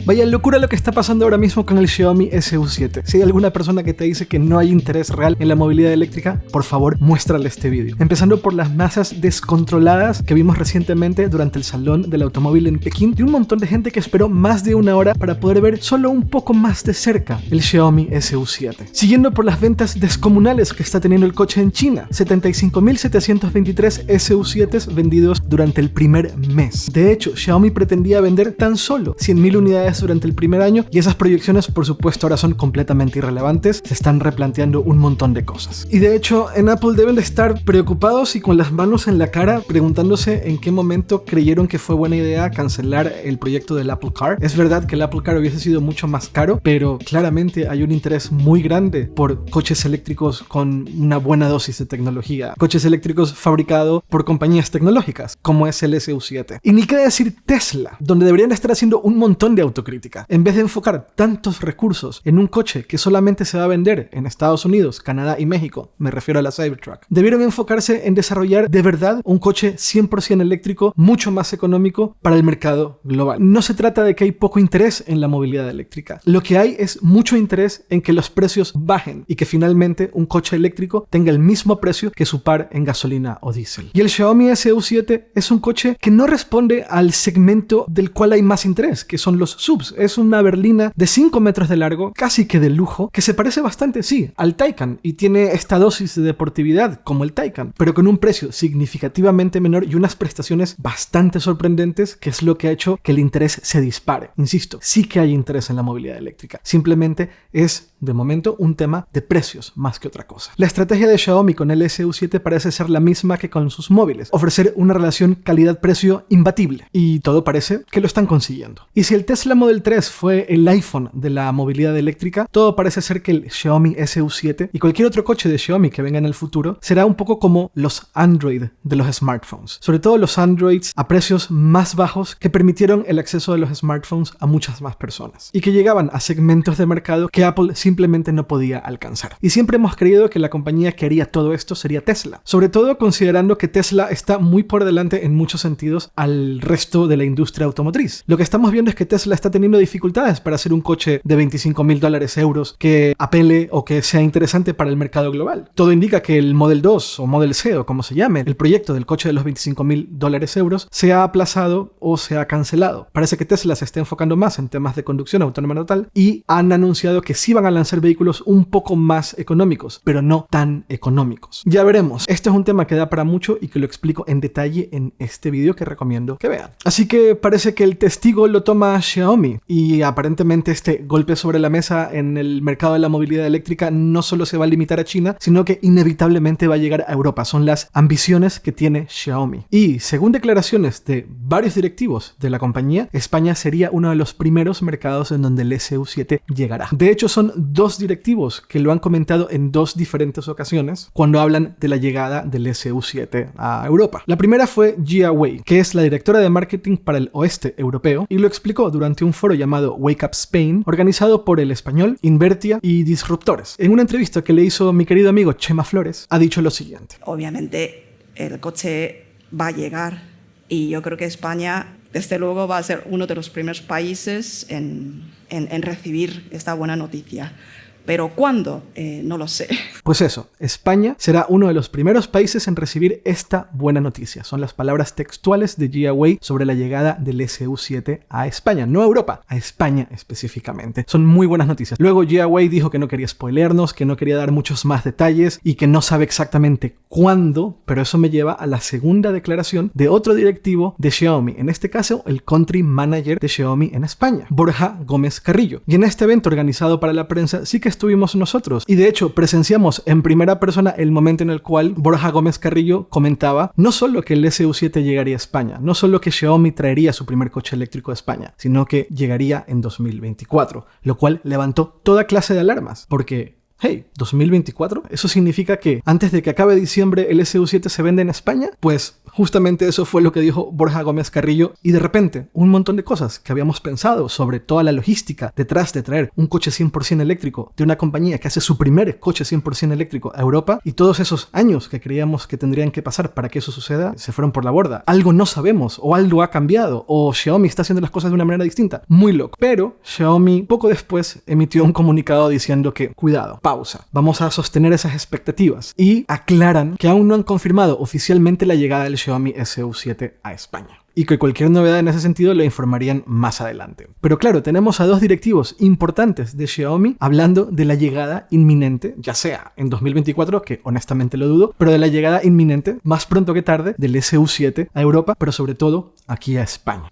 Vaya locura lo que está pasando ahora mismo con el Xiaomi SU7. Si hay alguna persona que te dice que no hay interés real en la movilidad eléctrica, por favor, muéstrale este vídeo. Empezando por las masas descontroladas que vimos recientemente durante el Salón del Automóvil en Pekín, de un montón de gente que esperó más de una hora para poder ver solo un poco más de cerca el Xiaomi SU7. Siguiendo por las ventas descomunales que está teniendo el coche en China, 75.723 SU7s vendidos durante el primer mes. De hecho, Xiaomi pretendía vender tan solo 100.000 unidades durante el primer año y esas proyecciones, por supuesto, ahora son completamente irrelevantes. Se están replanteando un montón de cosas. Y de hecho, en Apple deben de estar preocupados y con las manos en la cara preguntándose en qué momento creyeron que fue buena idea cancelar el proyecto del Apple Car. Es verdad que el Apple Car hubiese sido mucho más caro, pero claramente hay un interés muy grande por coches eléctricos con una buena dosis de tecnología. Coches eléctricos fabricados por compañías tecnológicas, como es el SU7. Y ni qué decir Tesla, donde deberían estar haciendo un montón de autocrítica. En vez de enfocar tantos recursos en un coche que solamente se va a vender en Estados Unidos, Canadá y México, me refiero a la Cybertruck, debieron enfocarse en desarrollar de verdad un coche 100% eléctrico, mucho más económico para el mercado global. No se trata de que hay poco interés en la movilidad eléctrica. Lo que hay es mucho interés en que los precios bajen y que finalmente un coche eléctrico tenga el mismo precio que su par en gasolina o diésel. Y el Xiaomi SU7 es un coche que no responde al segmento del cual hay más interés, que son los subs. Es una berlina de 5 metros de largo, casi que de lujo, que se parece bastante, sí, al Taycan y tiene esta dosis de deportividad como el Taycan, pero con un precio significativamente menor y unas prestaciones bastante sorprendentes, que es lo que ha hecho que el interés se dispare. Insisto, sí que hay interés en la movilidad eléctrica. Simplemente es, de momento, un tema de precios más que otra cosa. La estrategia de Xiaomi con el SU7 parece ser la misma que con sus móviles, ofrecer una relación calidad-precio imbatible, y todo parece que lo están consiguiendo. Y si el Tesla Model 3 fue el iPhone de la movilidad eléctrica, todo parece ser que el Xiaomi SU7 y cualquier otro coche de Xiaomi que venga en el futuro será un poco como los Android de los smartphones, sobre todo los Androids a precios más bajos que permitieron el acceso de los smartphones a muchas más personas y que llegaban a segmentos de mercado que Apple simplemente no podía alcanzar. Y siempre hemos creído que la compañía que haría todo esto sería Tesla, sobre todo considerando que Tesla está muy por delante en muchos sentidos al resto de la industria automotriz. Lo que estamos viendo es que Tesla está teniendo dificultades para hacer un coche de $25.000 que apele o que sea interesante para el mercado global. Todo indica que el Model 2 o Model C o como se llame, el proyecto del coche de los $25.000 se ha aplazado o se ha cancelado. Parece que Tesla se está enfocando más en temas de conducción autónoma total y han anunciado que sí van a lanzar vehículos un poco más económicos, pero no tan económicos. Ya veremos. Esto es un tema que da para mucho y que lo explico en detalle en este vídeo que recomiendo que vean. Así que parece que el testigo lo toma Xiaomi y aparentemente este golpe sobre la mesa en el mercado de la movilidad eléctrica no solo se va a limitar a China, sino que inevitablemente va a llegar a Europa. Son las ambiciones que tiene Xiaomi. Y según declaraciones de varios directivos de la compañía, España sería uno de los primeros mercados en donde el SU7 llegará. De hecho, son dos directivos que lo han comentado en dos diferentes ocasiones cuando hablan de la llegada del SU7 a Europa. La primera fue Jia Wei, que es la directora de marketing para el oeste europeo, y lo explicó durante un foro llamado Wake Up Spain, organizado por El Español, Invertia y Disruptores. En una entrevista que le hizo mi querido amigo Chema Flores, ha dicho lo siguiente. Obviamente el coche va a llegar y yo creo que España, desde luego, va a ser uno de los primeros países en recibir esta buena noticia. Pero ¿cuándo? No lo sé. Pues eso, España será uno de los primeros países en recibir esta buena noticia. Son las palabras textuales de Jia Wei sobre la llegada del SU7 a España. No a Europa, a España específicamente. Son muy buenas noticias. Luego Jia Wei dijo que no quería spoilearnos, que no quería dar muchos más detalles y que no sabe exactamente cuándo, pero eso me lleva a la segunda declaración de otro directivo de Xiaomi, en este caso el Country Manager de Xiaomi en España, Borja Gómez Carrillo. Y en este evento organizado para la prensa sí que estuvimos nosotros y de hecho presenciamos en primera persona el momento en el cual Borja Gómez Carrillo comentaba no solo que el SU7 llegaría a España, no solo que Xiaomi traería su primer coche eléctrico a España, sino que llegaría en 2024, lo cual levantó toda clase de alarmas, porque Hey, ¿2024? ¿Eso significa que antes de que acabe diciembre el SU7 se vende en España? Pues justamente eso fue lo que dijo Borja Gómez Carrillo, y de repente un montón de cosas que habíamos pensado sobre toda la logística detrás de traer un coche 100% eléctrico de una compañía que hace su primer coche 100% eléctrico a Europa, y todos esos años que creíamos que tendrían que pasar para que eso suceda, se fueron por la borda. Algo no sabemos, o algo ha cambiado, o Xiaomi está haciendo las cosas de una manera distinta. Muy loco. Pero Xiaomi poco después emitió un comunicado diciendo que, cuidado, pausa, vamos a sostener esas expectativas, y aclaran que aún no han confirmado oficialmente la llegada del Xiaomi SU7 a España, y que cualquier novedad en ese sentido lo informarían más adelante. Pero claro, tenemos a dos directivos importantes de Xiaomi hablando de la llegada inminente, ya sea en 2024, que honestamente lo dudo, pero de la llegada inminente, más pronto que tarde, del SU7 a Europa, pero sobre todo aquí a España.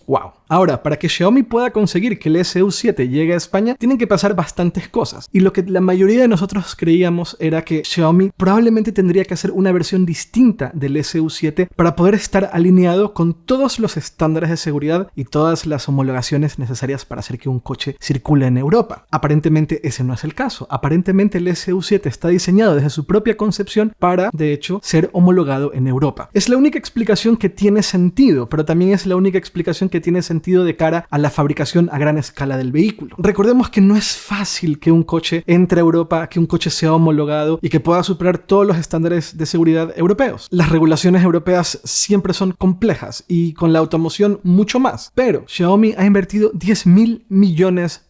Wow. Ahora, para que Xiaomi pueda conseguir que el SU7 llegue a España, tienen que pasar bastantes cosas. Y lo que la mayoría de nosotros creíamos era que Xiaomi probablemente tendría que hacer una versión distinta del SU7 para poder estar alineado con todos los estándares de seguridad y todas las homologaciones necesarias para hacer que un coche circule en Europa. Aparentemente ese no es el caso. Aparentemente el SU7 está diseñado desde su propia concepción para, de hecho, ser homologado en Europa. Es la única explicación que tiene sentido, pero también es la única explicación que tiene sentido de cara a la fabricación a gran escala del vehículo. Recordemos que no es fácil que un coche entre a Europa, que un coche sea homologado y que pueda superar todos los estándares de seguridad europeos. Las regulaciones europeas siempre son complejas, y con la automoción mucho más. Pero Xiaomi ha invertido $10.000 millones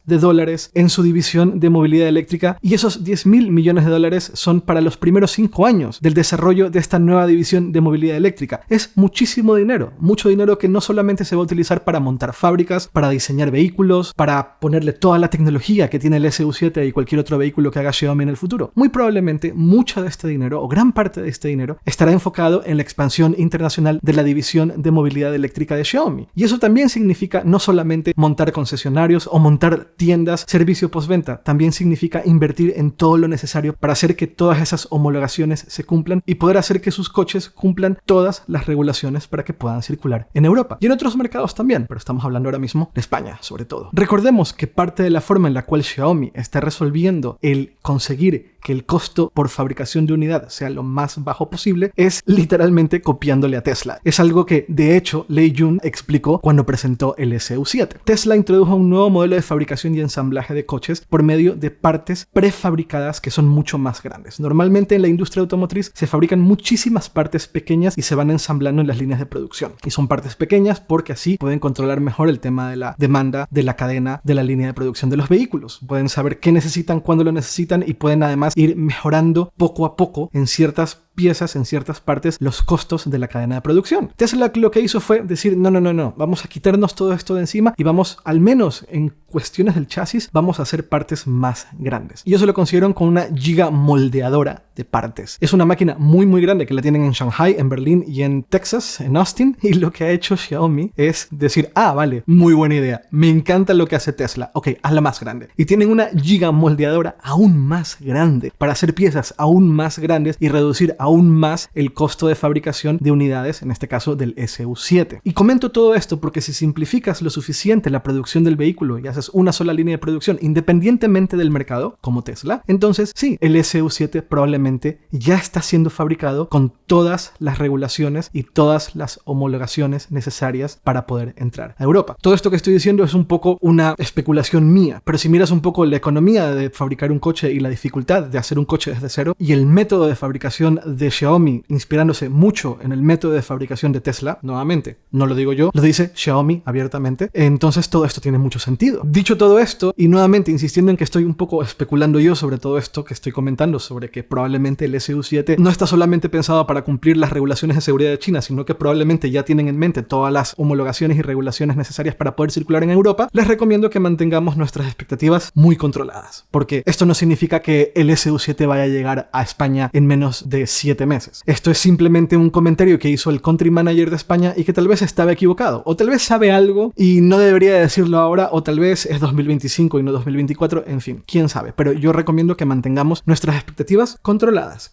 en su división de movilidad eléctrica, y esos $10.000 millones son para los primeros 5 años del desarrollo de esta nueva división de movilidad eléctrica. Es muchísimo dinero, mucho dinero que no solamente se va a utilizar para montar fábricas, para diseñar vehículos, para ponerle toda la tecnología que tiene el SU7 y cualquier otro vehículo que haga Xiaomi en el futuro. Muy probablemente mucha de este dinero, o gran parte de este dinero, estará enfocado en la expansión internacional de la división de movilidad eléctrica de Xiaomi. Y eso también significa no solamente montar concesionarios o montar tiendas, servicio postventa, también significa invertir en todo lo necesario para hacer que todas esas homologaciones se cumplan y poder hacer que sus coches cumplan todas las regulaciones para que puedan circular en Europa y en otros mercados también, pero estamos hablando ahora mismo de España sobre todo. Recordemos que parte de la forma en la cual Xiaomi está resolviendo el conseguir que el costo por fabricación de unidad sea lo más bajo posible es literalmente copiándole a Tesla. Es algo que de hecho Lei Jun explicó cuando presentó el SU7. Tesla introdujo un nuevo modelo de fabricación y ensamblaje de coches por medio de partes prefabricadas que son mucho más grandes. Normalmente en la industria automotriz se fabrican muchísimas partes pequeñas y se van ensamblando en las líneas de producción. Y son partes pequeñas porque así pueden controlar mejor el tema de la demanda de la cadena de la línea de producción de los vehículos. Pueden saber qué necesitan, cuándo lo necesitan, y pueden además ir mejorando poco a poco en ciertas piezas, en ciertas partes, los costos de la cadena de producción. Tesla lo que hizo fue decir, no, vamos a quitarnos todo esto de encima y vamos, al menos en cuestiones del chasis, vamos a hacer partes más grandes. Y eso lo consiguieron con una gigamoldeadora de partes. Es una máquina muy grande que la tienen en Shanghai, en Berlín y en Texas, en Austin, y lo que ha hecho Xiaomi es decir, vale, muy buena idea, me encanta lo que hace Tesla, ok, hazla más grande. Y tienen una gigamoldeadora aún más grande para hacer piezas aún más grandes y reducir aún más el costo de fabricación de unidades, en este caso del SU7. Y comento todo esto porque si simplificas lo suficiente la producción del vehículo y haces una sola línea de producción independientemente del mercado, como Tesla, entonces sí, el SU7 probablemente ya está siendo fabricado con todas las regulaciones y todas las homologaciones necesarias para poder entrar a Europa. Todo esto que estoy diciendo es un poco una especulación mía, pero si miras un poco la economía de fabricar un coche y la dificultad de hacer un coche desde cero y el método de fabricación de Xiaomi inspirándose mucho en el método de fabricación de Tesla, nuevamente, no lo digo yo, lo dice Xiaomi abiertamente, entonces todo esto tiene mucho sentido. Dicho todo esto, y nuevamente insistiendo en que estoy un poco especulando yo sobre todo esto que estoy comentando, sobre que probablemente el SU7 no está solamente pensado para cumplir las regulaciones de seguridad de China, sino que probablemente ya tienen en mente todas las homologaciones y regulaciones necesarias para poder circular en Europa, les recomiendo que mantengamos nuestras expectativas muy controladas, porque esto no significa que el SU7 vaya a llegar a España en menos de 7 meses. Esto es simplemente un comentario que hizo el country manager de España y que tal vez estaba equivocado, o tal vez sabe algo y no debería decirlo ahora, o tal vez es 2025 y no 2024, en fin, quién sabe, pero yo recomiendo que mantengamos nuestras expectativas controladas,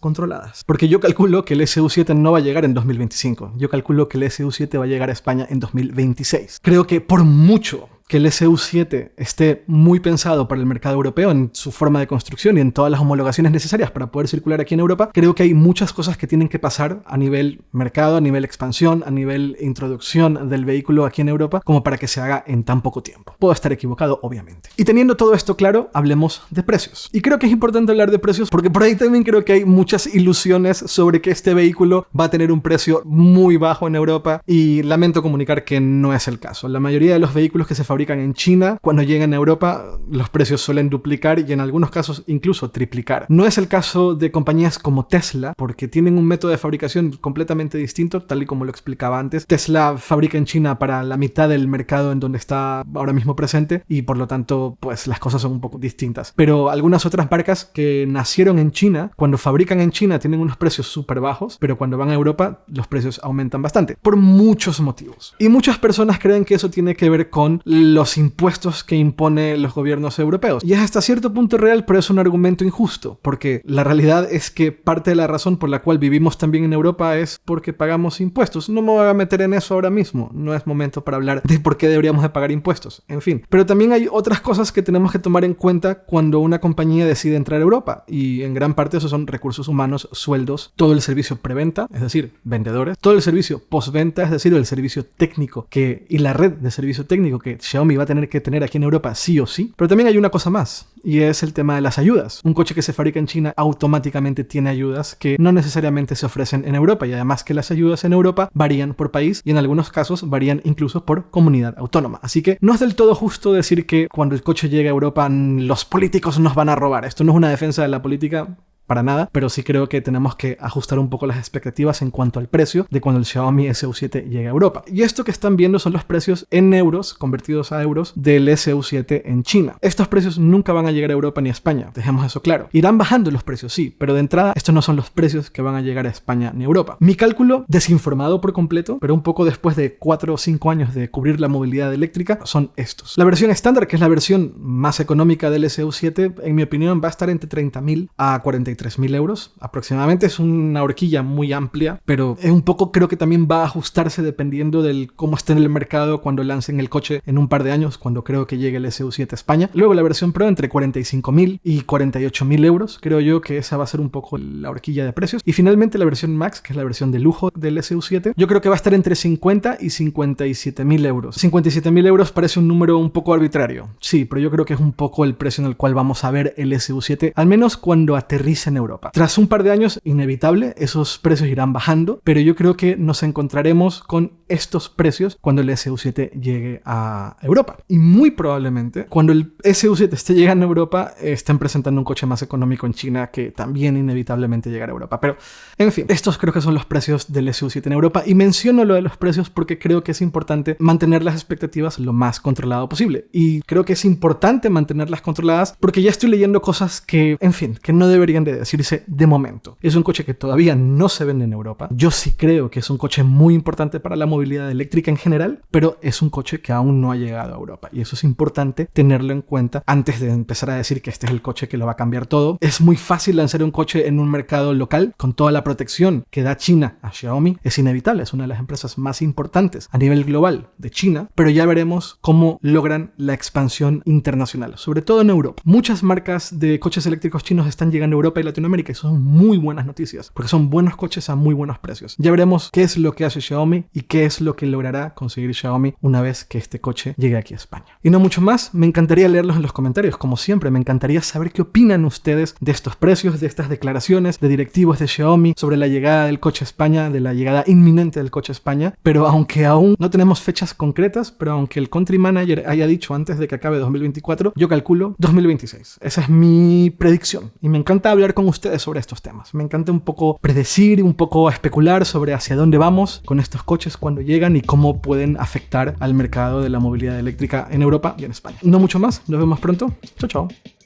porque yo calculo que el SU7 no va a llegar en 2025, yo calculo que el SU7 va a llegar a España en 2026. Creo que por mucho que el SU7 esté muy pensado para el mercado europeo en su forma de construcción y en todas las homologaciones necesarias para poder circular aquí en Europa, creo que hay muchas cosas que tienen que pasar a nivel mercado, a nivel expansión, a nivel introducción del vehículo aquí en Europa, como para que se haga en tan poco tiempo. Puedo estar equivocado, obviamente. Y teniendo todo esto claro, hablemos de precios. Y creo que es importante hablar de precios porque por ahí también creo que hay muchas ilusiones sobre que este vehículo va a tener un precio muy bajo en Europa y lamento comunicar que no es el caso. La mayoría de los vehículos que se fabrican en China, cuando llegan a Europa, los precios suelen duplicar y en algunos casos incluso triplicar. No es el caso de compañías como Tesla, porque tienen un método de fabricación completamente distinto, tal y como lo explicaba antes. Tesla fabrica en China para la mitad del mercado en donde está ahora mismo presente y por lo tanto, pues las cosas son un poco distintas. Pero algunas otras marcas que nacieron en China, cuando fabrican en China tienen unos precios súper bajos, pero cuando van a Europa los precios aumentan bastante, por muchos motivos. Y muchas personas creen que eso tiene que ver con los impuestos que imponen los gobiernos europeos. Y es hasta cierto punto real, pero es un argumento injusto, porque la realidad es que parte de la razón por la cual vivimos también en Europa es porque pagamos impuestos. No me voy a meter en eso ahora mismo, no es momento para hablar de por qué deberíamos de pagar impuestos, en fin. Pero también hay otras cosas que tenemos que tomar en cuenta cuando una compañía decide entrar a Europa, y en gran parte esos son recursos humanos, sueldos, todo el servicio preventa, es decir, vendedores, todo el servicio postventa, es decir, el servicio técnico y la red de servicio técnico que Xiaomi va a tener que tener aquí en Europa sí o sí. Pero también hay una cosa más, y es el tema de las ayudas. Un coche que se fabrica en China automáticamente tiene ayudas que no necesariamente se ofrecen en Europa, y además que las ayudas en Europa varían por país y en algunos casos varían incluso por comunidad autónoma. Así que no es del todo justo decir que cuando el coche llegue a Europa los políticos nos van a robar. Esto no es una defensa de la política para nada, pero sí creo que tenemos que ajustar un poco las expectativas en cuanto al precio de cuando el Xiaomi SU7 llegue a Europa. Y esto que están viendo son los precios en euros, convertidos a euros, del SU7 en China. Estos precios nunca van a llegar a Europa ni a España, dejemos eso claro. Irán bajando los precios, sí, pero de entrada estos no son los precios que van a llegar a España ni a Europa. Mi cálculo, desinformado por completo, pero un poco después de 4 o 5 años de cubrir la movilidad eléctrica, son estos. La versión estándar, que es la versión más económica del SU7, en mi opinión va a estar entre 30.000 a 43.000 euros aproximadamente. Es una horquilla muy amplia, pero es un poco, creo que también va a ajustarse dependiendo del cómo esté en el mercado cuando lancen el coche en un par de años, cuando creo que llegue el SU7 a España. Luego la versión Pro entre 45.000 y 48.000 euros, creo yo que esa va a ser un poco la horquilla de precios. Y finalmente la versión Max, que es la versión de lujo del SU7, yo creo que va a estar entre 50 y 57.000 euros. 57.000 euros parece un número un poco arbitrario, sí, pero yo creo que es un poco el precio en el cual vamos a ver el SU7, al menos cuando aterrice en Europa. Tras un par de años, inevitable, esos precios irán bajando, pero yo creo que nos encontraremos con estos precios cuando el SU7 llegue a Europa. Y muy probablemente, cuando el SU7 esté llegando a Europa, estén presentando un coche más económico en China que también inevitablemente llegará a Europa. Pero, en fin, estos creo que son los precios del SU7 en Europa, y menciono lo de los precios porque creo que es importante mantener las expectativas lo más controlado posible. Y creo que es importante mantenerlas controladas porque ya estoy leyendo cosas que, en fin, que no deberían de decirse de momento. Es un coche que todavía no se vende en Europa. Yo sí creo que es un coche muy importante para la movilidad eléctrica en general, pero es un coche que aún no ha llegado a Europa. Y eso es importante tenerlo en cuenta antes de empezar a decir que este es el coche que lo va a cambiar todo. Es muy fácil lanzar un coche en un mercado local con toda la protección que da China a Xiaomi. Es inevitable, es una de las empresas más importantes a nivel global de China, pero ya veremos cómo logran la expansión internacional, sobre todo en Europa. Muchas marcas de coches eléctricos chinos están llegando a Europa y Latinoamérica, y son muy buenas noticias, porque son buenos coches a muy buenos precios. Ya veremos qué es lo que hace Xiaomi y qué es lo que logrará conseguir Xiaomi una vez que este coche llegue aquí a España. Y no mucho más, me encantaría leerlos en los comentarios, como siempre. Me encantaría saber qué opinan ustedes de estos precios, de estas declaraciones de directivos de Xiaomi sobre la llegada del coche a España, de la llegada inminente del coche a España. Pero aunque aún no tenemos fechas concretas, pero aunque el country manager haya dicho antes de que acabe 2024, yo calculo 2026. Esa es mi predicción, y me encanta hablar con ustedes sobre estos temas. Me encanta un poco predecir, un poco especular sobre hacia dónde vamos con estos coches cuando llegan y cómo pueden afectar al mercado de la movilidad eléctrica en Europa y en España. No mucho más, nos vemos pronto. Chao, chao.